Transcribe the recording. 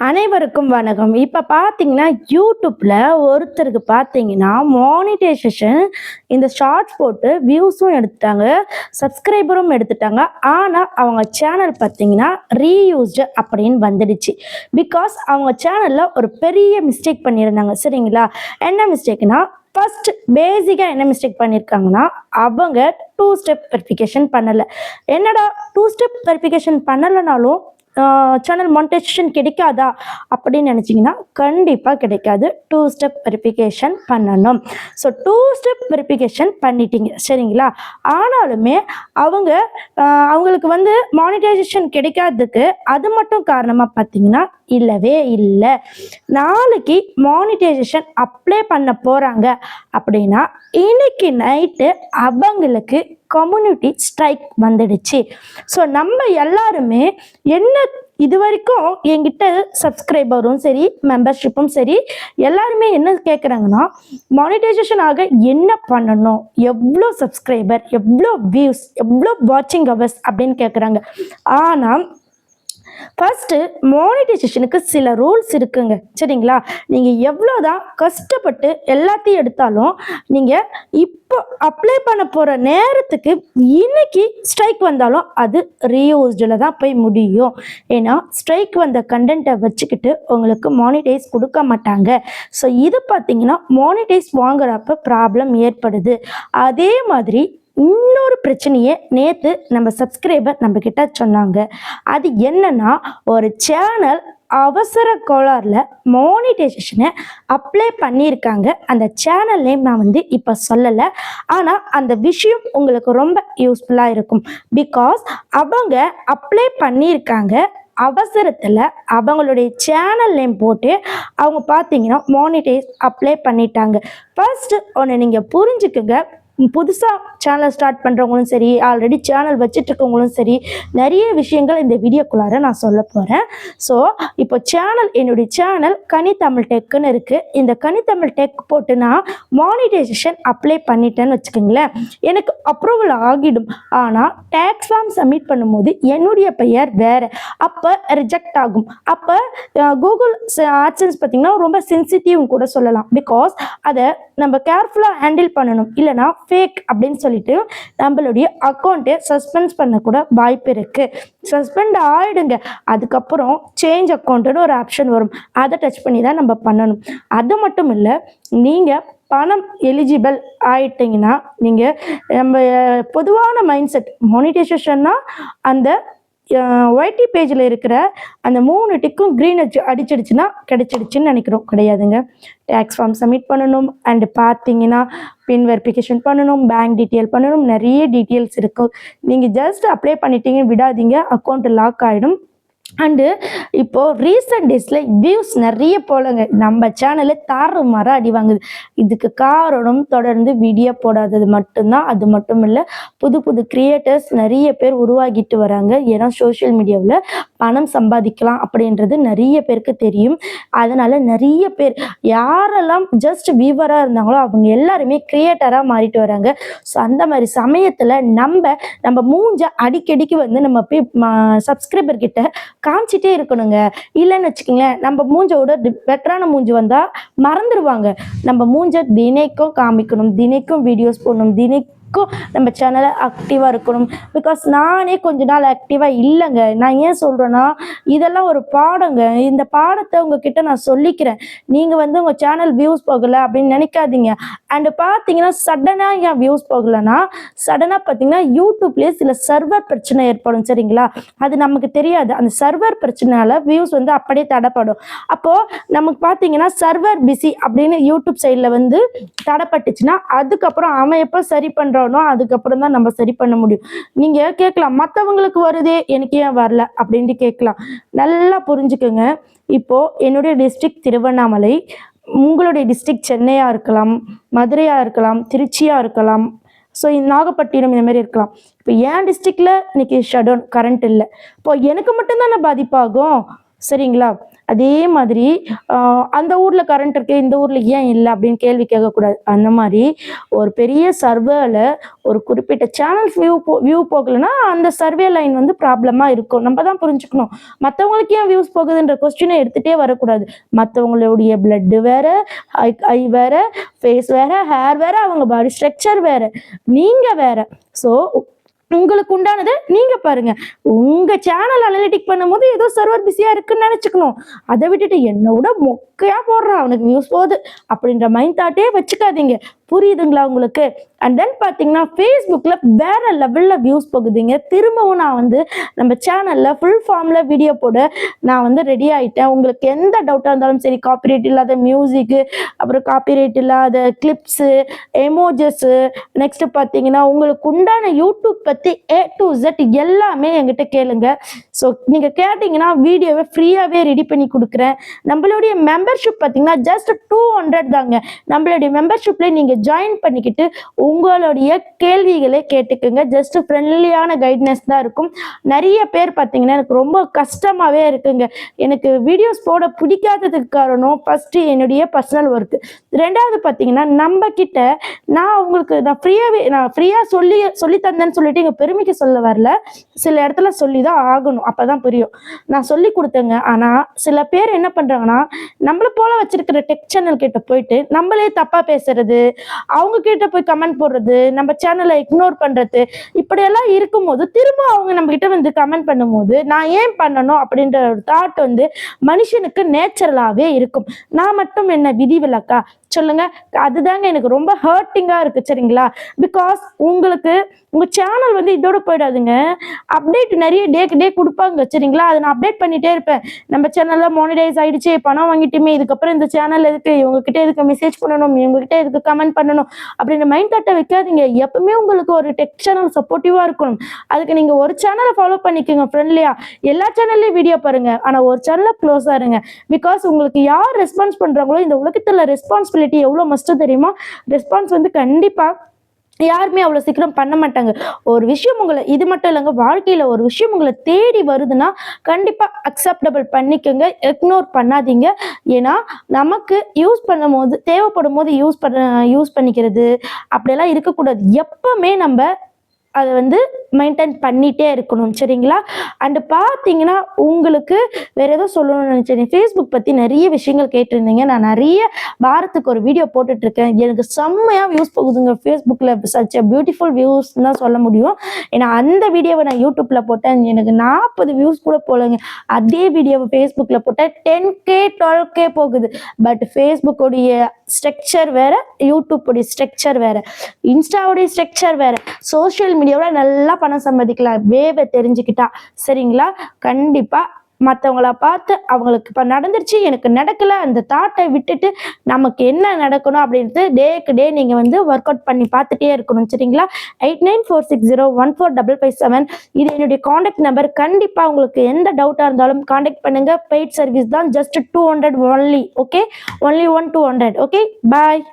அனைவருக்கும் வணக்கம். இப்போ பார்த்தீங்கன்னா யூடியூப்பில் ஒருத்தருக்கு பார்த்தீங்கன்னா மானிட்டைசேஷன் இந்த ஷார்ட்ஸ் போட்டு வியூஸும் எடுத்துட்டாங்க, சப்ஸ்கிரைபரும் எடுத்துட்டாங்க. ஆனால் அவங்க சேனல் பார்த்தீங்கன்னா ரீயூஸ்டு அப்படின்னு வந்துடுச்சு. பிகாஸ் அவங்க சேனலில் ஒரு பெரிய மிஸ்டேக் பண்ணியிருந்தாங்க. சரிங்களா? என்ன மிஸ்டேக்னா, ஃபர்ஸ்ட் பேசிக்காக என்ன மிஸ்டேக் பண்ணியிருக்காங்கன்னா, அவங்க 2 ஸ்டெப் வெரிஃபிகேஷன் பண்ணலை. என்னடா 2 ஸ்டெப் வெரிஃபிகேஷன் பண்ணலைனாலும் சேனல் மானிட்டைசேஷன் கிடைக்காதா அப்படின்னு நினச்சிங்கன்னா கண்டிப்பாக கிடைக்காது. 2 ஸ்டெப் வெரிஃபிகேஷன் பண்ணணும். ஸோ 2 ஸ்டெப் வெரிஃபிகேஷன் பண்ணிட்டீங்க, சரிங்களா? ஆனாலுமே அவங்களுக்கு மானிட்டைசேஷன் கிடைக்காததுக்கு அது மட்டும் காரணமாக பார்த்தீங்கன்னா இல்லவே இல்லை. நாளைக்கு மானிட்டைசேஷன் அப்ளை பண்ண போகிறாங்க அப்படின்னா இன்னைக்கு நைட்டு அவங்களுக்கு கம்யூனிட்டி ஸ்ட்ரைக் வந்துடுச்சு. ஸோ நம்ம எல்லாருமே என்ன இது வரைக்கும் என்கிட்ட சப்ஸ்கிரைபரும் சரி, மெம்பர்ஷிப்பும் சரி, எல்லாருமே என்ன கேட்குறாங்கன்னா, மானிட்டைசேஷன் ஆக என்ன பண்ணணும், எவ்வளோ சப்ஸ்கிரைபர், எவ்வளோ வியூஸ், எவ்வளோ வாட்சிங் ஹவர்ஸ் அப்படின்னு கேட்குறாங்க. ஆனால் ஃபர்ஸ்ட்டு மானிட்டைசேஷனுக்கு சில ரூல்ஸ் இருக்குங்க, சரிங்களா? நீங்கள் எவ்வளோதான் கஷ்டப்பட்டு எல்லாத்தையும் எடுத்தாலும் நீங்கள் இப்போ அப்ளை பண்ண போகிற நேரத்துக்கு இன்னைக்கு ஸ்ட்ரைக் வந்தாலும் அது ரீயூஸ்டில் தான் போய் முடியும். ஏன்னா ஸ்ட்ரைக் வந்த கண்டென்ட்டை வச்சுக்கிட்டு உங்களுக்கு மானிட்டைஸ் கொடுக்க மாட்டாங்க. ஸோ இது பார்த்தீங்கன்னா மானிட்டைஸ் வாங்குறப்ப ப்ராப்ளம் ஏற்படுது. அதே மாதிரி இன்னொரு பிரச்சனையே நேற்று நம்ம சப்ஸ்கிரைபர் நம்ம கிட்ட சொன்னாங்க. அது என்னன்னா, ஒரு சேனல் அவசர கோளாறுல மானிட்டைசேஷனை அப்ளை பண்ணியிருக்காங்க. அந்த சேனல் நேம் நான் இப்போ சொல்லலை, ஆனால் அந்த விஷயம் உங்களுக்கு ரொம்ப யூஸ்ஃபுல்லாக இருக்கும். பிகாஸ் அவங்க அப்ளை பண்ணியிருக்காங்க, அவசரத்தில் அவங்களுடைய சேனல் நேம் போட்டு அவங்க பார்த்தீங்கன்னா மானிட்டைஸ் அப்ளை பண்ணிட்டாங்க. ஃபர்ஸ்ட் ஒன்று நீங்கள் புரிஞ்சுக்குங்க, புதுசாக சேனல் ஸ்டார்ட் பண்ணுறவங்களும் சரி, ஆல்ரெடி சேனல் வச்சிட்ருக்கவங்களும் சரி, நிறைய விஷயங்கள் இந்த வீடியோக்குள்ளார நான் சொல்ல போகிறேன். ஸோ இப்போ என்னுடைய சேனல் கனித்தமிழ் டெக்குன்னு இருக்குது. இந்த கனித்தமிழ் டெக் போட்டு நான் மானிட்டைசேஷன் அப்ளை பண்ணிட்டேன்னு வச்சுக்கோங்களேன், எனக்கு அப்ரூவல் ஆகிடும். ஆனால் டேக்ஸ் ஃபார்ம் சப்மிட் பண்ணும்போது என்னுடைய பெயர் வேறு, அப்போ ரிஜெக்ட் ஆகும். அப்போ கூகுள் ஆட்சன்ஸ் பார்த்திங்கன்னா ரொம்ப சென்சிட்டிவ் கூட சொல்லலாம். பிகாஸ் அதை நம்ம கேர்ஃபுல்லாக ஹேண்டில் பண்ணணும். இல்லைனா ஃபேக் அப்படின்னு சொல்லிட்டு நம்மளுடைய அக்கௌண்ட்டை சஸ்பெண்ட் பண்ண கூட வாய்ப்பு இருக்குது. சஸ்பெண்ட் ஆகிடுங்க, அதுக்கப்புறம் சேஞ்ச் அக்கௌண்ட்டுன்னு ஒரு ஆப்ஷன் வரும், அதை டச் பண்ணி தான் நம்ம பண்ணணும். அது மட்டும் இல்லை, நீங்கள் பணம் எலிஜிபிள் ஆயிட்டிங்கன்னா நீங்கள் நம்ம பொதுவான மைண்ட் செட் மானிட்டைசேஷன்னா அந்த ஒய்டி பேஜில் இருக்கிற அந்த 3 டிக்கும் க்ரீன் அடிச்சிடுச்சுன்னா கிடைச்சிடுச்சுன்னு நினைக்கிறோம். கிடையாதுங்க. டேக்ஸ் ஃபார்ம் சப்மிட் பண்ணணும், அண்டு பார்த்தீங்கன்னா பின் வெரிஃபிகேஷன் பண்ணணும், பேங்க் டீட்டெயில் பண்ணணும், நிறைய டீட்டெயில்ஸ் இருக்கும். நீங்கள் ஜஸ்ட் அப்ளை பண்ணிட்டீங்க விடாதீங்க, அக்கௌண்ட் லாக் ஆகிடும். அண்டு இப்போது ரீசெண்ட் டேஸில் வியூஸ் நிறைய போலங்க, நம்ம சேனலில் தாறுமாற அடி வாங்குது. இதுக்கு காரணம் தொடர்ந்து வீடியோ போடாதது மட்டும்தான். அது மட்டும் இல்லை, புது புது கிரியேட்டர்ஸ் நிறைய பேர் உருவாகிட்டு வராங்க. ஏன்னா சோஷியல் மீடியாவில் பணம் சம்பாதிக்கலாம் அப்படின்றது நிறைய பேருக்கு தெரியும். அதனால் நிறைய பேர் யாரெல்லாம் ஜஸ்ட் வியூவராக இருந்தாங்களோ அவங்க எல்லாருமே கிரியேட்டராக மாறிட்டு வராங்க. ஸோ அந்த மாதிரி சமயத்தில் நம்ம மூஞ்ச அடிக்கடிக்கு நம்ம போய் சப்ஸ்கிரைபர் கிட்ட காமிச்சிட்டே இருக்கணுங்க. இல்லைன்னு வச்சுக்கோங்களேன், நம்ம மூஞ்சோட பெட்டரான மூஞ்சி வந்தால் மறந்துடுவாங்க. நம்ம மூஞ்ச தினைக்கும் காமிக்கணும், தினைக்கும் வீடியோஸ் போடணும், தினைக்கும் நம்ம சேனலை ஆக்டிவாக இருக்கணும். பிகாஸ் நானே கொஞ்ச நாள் ஆக்டிவாக இல்லைங்க. நான் ஏன் சொல்கிறேன்னா, இதெல்லாம் ஒரு பாடங்க. இந்த பாடத்தை உங்ககிட்ட நான் சொல்லிக்கிறேன். நீங்கள் உங்கள் சேனல் வியூஸ் போகலை அப்படின்னு நினைக்காதீங்க. அண்டு பார்த்தீங்கன்னா சடனாக ஏன் வியூஸ் போகலைன்னா, சடனாக பார்த்தீங்கன்னா யூடியூப்லேயே சில சர்வர் பிரச்சனை ஏற்படும், சரிங்களா? அது நமக்கு தெரியாது. அந்த சர்வர் பிரச்சனையால் வியூஸ் அப்படியே தடைப்படும். அப்போது நமக்கு பார்த்தீங்கன்னா சர்வர் பிஸி அப்படின்னு யூடியூப் சைடில் தடைப்பட்டுச்சுன்னா அதுக்கப்புறம் அவன் எப்போ சரி பண்ணுறானோ அதுக்கப்புறம் தான் நம்ம சரி பண்ண முடியும். நீங்கள் கேட்கலாம், மற்றவங்களுக்கு வருதே எனக்கு ஏன் வரல அப்படின்ட்டு கேட்கலாம். நல்லா புரிஞ்சுக்கோங்க. இப்போது என்னுடைய டிஸ்ட்ரிக்ட் திருவண்ணாமலை, உங்களுடைய டிஸ்ட்ரிக்ட் சென்னையாக இருக்கலாம், மதுரையாக இருக்கலாம், திருச்சியாக இருக்கலாம், ஸோ நாகப்பட்டினம் இந்த மாதிரி இருக்கலாம். இப்போ என் டிஸ்ட்ரிக்டில் இன்னைக்கு ஷட் டவுன், கரண்ட் இல்லை. இப்போ எனக்கு மட்டும்தானே பாதிப்பாகும். சரிங்களா? அதே மாதிரி அந்த ஊர்ல கரண்ட் இருக்கு, இந்த ஊர்ல ஏன் இல்ல அப்படின்னு கேள்வி கேட்கக்கூடாது. அந்த மாரி ஒரு பெரிய சர்வேல ஒரு குறிப்பிட்ட சேனல்ஸ் வியூ போகலன்னா, அந்த சர்வே லைன் வந்து ப்ராப்ளமா இருக்கும். நம்ம தான் புரிஞ்சுக்கணும். மத்தவங்களுக்கு ஏன் வியூஸ் போகுதுன்ற கொஸ்டின எடுத்துட்டே வரக்கூடாது. மத்தவங்களுடைய பிளட் வேற, ஐ வேற, ஃபேஸ் வேற, ஹேர் வேற, அவங்க பாடி ஸ்ட்ரக்சர் வேற, நீங்க வேற. ஸோ உங்களுக்கு உண்டானதை நீங்க பாருங்க. உங்க சேனல் அனலிட்டிக் பண்ணும்போது ஏதோ சர்வர் பிஸியா இருக்குன்னு நினைச்சுக்கணும். அதை விட்டுட்டு என்னோட மொக்கையா போடுறான் அவனுக்கு வியூஸ் போகுது அப்படின்ற மைண்ட் தாட்டே வச்சுக்காதீங்க. புரியுதுங்களா உங்களுக்கு? அண்ட் தென் பார்த்தீங்கன்னா ஃபேஸ்புக்கில் வேற லெவலில் வியூஸ் போகுதுங்க. திரும்பவும் நான் வந்து நம்ம சேனலில் ஃபுல் ஃபார்மில் வீடியோ போட நான் வந்து ரெடி ஆகிட்டேன். உங்களுக்கு எந்த டவுட்டாக இருந்தாலும் சரி, காப்பிரைட் இல்லாத மியூசிக்கு, அப்புறம் காப்பிரைட் இல்லாத கிளிப்ஸு, எமோஜஸ்ஸு, நெக்ஸ்ட் பார்த்தீங்கன்னா உங்களுக்கு உண்டான யூடியூப் பற்றி A to Z எல்லாமே என்கிட்ட கேளுங்க. ஸோ நீங்கள் கேட்டிங்கன்னா வீடியோவை ஃப்ரீயாகவே ரெடி பண்ணி கொடுக்குறேன். நம்மளுடைய மெம்பர்ஷிப் பார்த்தீங்கன்னா ஜஸ்ட் 200 தாங்க. நம்மளுடைய மெம்பர்ஷிப்பில் நீங்கள் ஜாயின் பண்ணிக்கிட்டு உங்களுடைய கேள்விகளை கேட்டுக்குங்க. ஜஸ்ட் ஃப்ரெண்ட்லியான கைட்னஸ் தான் இருக்கும். நிறைய பேர் பார்த்தீங்கன்னா எனக்கு ரொம்ப கஷ்டமாகவே இருக்குங்க. எனக்கு வீடியோஸ் போட பிடிக்காததுக்கு காரணம் ஃபஸ்ட்டு என்னுடைய பர்சனல் ஒர்க்கு, ரெண்டாவது பார்த்தீங்கன்னா நம்ம கிட்ட நான் ஃப்ரீயாக சொல்லி தந்தேன்னு சொல்லிட்டு எங்கள் பெருமைக்கு சொல்ல வரல. சில இடத்துல சொல்லி தான் ஆகணும், அப்போ தான் புரியும். நான் சொல்லி கொடுத்தேங்க. ஆனால் சில பேர் என்ன பண்ணுறாங்கன்னா, நம்மளை போல வச்சிருக்கிற டெக் சேனல் கிட்ட போயிட்டு நம்மளே தப்பாக பேசுறது, அவங்க கிட்ட போய் கமெண்ட் போடுறது, நம்ம சேனலை இக்னோர் பண்றது, இப்படியெல்லாம் இருக்கும்போது திரும்ப அவங்க நம்ம கிட்ட வந்து கமெண்ட் பண்ணும்போது நான் ஏன் பண்ணணும் அப்படின்ற ஒரு தாட் வந்து மனுஷனுக்கு நேச்சுரலாகவே இருக்கும். நான் மட்டும் என்ன விதிவிலக்கா சொல்லுங்க? அதுதாங்க எனக்கு ரொம்ப ஹர்ட்டிங்கா இருக்கு. சரிங்களா? பிகாஸ் உங்களுக்கு உங்க சேனல் வந்து இதோட போயிடாதுங்க. அப்டேட் நிறைய டேக்கு டே கொடுப்பாங்க. சரிங்களா? அதை நான் அப்டேட் பண்ணிட்டே இருப்பேன். நம்ம சேனல்ல மானிடைஸ் ஆயிடுச்சு, பணம் வாங்கிட்டுமே, இதுக்கப்புறம் இந்த சேனல் எதுக்கு, இவங்ககிட்ட எதுக்கு மெசேஜ் பண்ணணும், இவங்ககிட்ட எதுக்கு கமெண்ட் பண்ணணும் அப்படின்ற மைண்ட் தாட்டை வைக்காதீங்க. எப்பவுமே உங்களுக்கு ஒரு டெக் சேனல் சப்போர்ட்டிவா இருக்கணும். அதுக்கு நீங்க ஒரு சேனலை ஃபாலோ பண்ணிக்கோங்க ஃப்ரெண்ட்லியா. எல்லா சேனல்லையும் வீடியோ பாருங்க, ஆனா ஒரு சேனல்ல க்ளோஸா இருங்க. பிகாஸ் உங்களுக்கு யார் ரெஸ்பான்ஸ் பண்றாங்களோ, இந்த உலகத்துல ரெஸ்பான்சிபிலிட்டி எவ்வளவு மஸ்ட் தெரியுமா? ரெஸ்பான்ஸ் வந்து கண்டிப்பா யாருமே அவ்வளோ சீக்கிரம் பண்ண மாட்டாங்க. ஒரு விஷயம் உங்களை, இது மட்டும் இல்லைங்க, வாழ்க்கையில் ஒரு விஷயம் உங்களை தேடி வருதுன்னா கண்டிப்பாக அக்செப்டபிள் பண்ணிக்கோங்க, இக்னோர் பண்ணாதீங்க. ஏன்னா நமக்கு யூஸ் பண்ணும் போது, தேவைப்படும் போது யூஸ் பண்ணிக்கிறது அப்படியெல்லாம் இருக்கக்கூடாது. எப்பவுமே நம்ம அதை வந்து மெயின்டைன் பண்ணிகிட்டே இருக்கணும். சரிங்களா? அண்டு பார்த்தீங்கன்னா உங்களுக்கு வேறு ஏதோ சொல்லணும்னு நினச்சேன். ஃபேஸ்புக் பற்றி நிறைய விஷயங்கள் கேட்டிருந்தீங்க. நான் நிறைய வாரத்துக்கு ஒரு வீடியோ போட்டுட்ருக்கேன். எனக்கு செம்மையாக வியூஸ் போகுதுங்க ஃபேஸ்புக்கில். சச் அ பியூட்டிஃபுல் வியூஸ் தான் சொல்ல முடியும். ஏன்னா அந்த வீடியோவை நான் யூடியூப்பில் போட்டேன், எனக்கு 40 வியூஸ் கூட போகலைங்க. அதே வீடியோவை ஃபேஸ்புக்கில் போட்டேன் 10K 12K போகுது. பட் ஃபேஸ்புக்கோடைய ஸ்ட்ரக்சர் வேறு, யூடியூப்போடைய ஸ்ட்ரக்சர் வேறு, இன்ஸ்டாவுடைய ஸ்ட்ரக்சர் வேறு. சோஷியல் மீடியாவில் நல்லா பணம் சம்பாதிக்கலாம் வேவை தெரிஞ்சுக்கிட்டா. சரிங்களா? கண்டிப்பாக மற்றவங்கள பார்த்து அவங்களுக்கு இப்போ நடந்துருச்சு, எனக்கு நடக்கலை, அந்த தாட்டை விட்டுட்டு நமக்கு என்ன நடக்கணும் அப்படின்ட்டு டேக்கு டே நீங்கள் வந்து ஒர்க் அவுட் பண்ணி பார்த்துட்டே இருக்கணும். சரிங்களா? 8946014557 இது என்னுடைய காண்டாக்ட் நம்பர். கண்டிப்பாக உங்களுக்கு எந்த டவுட்டாக இருந்தாலும் காண்டாக்ட் பண்ணுங்கள். பெய்ட் சர்வீஸ் தான், just 200 only. Okay, only 200. Okay, பாய்.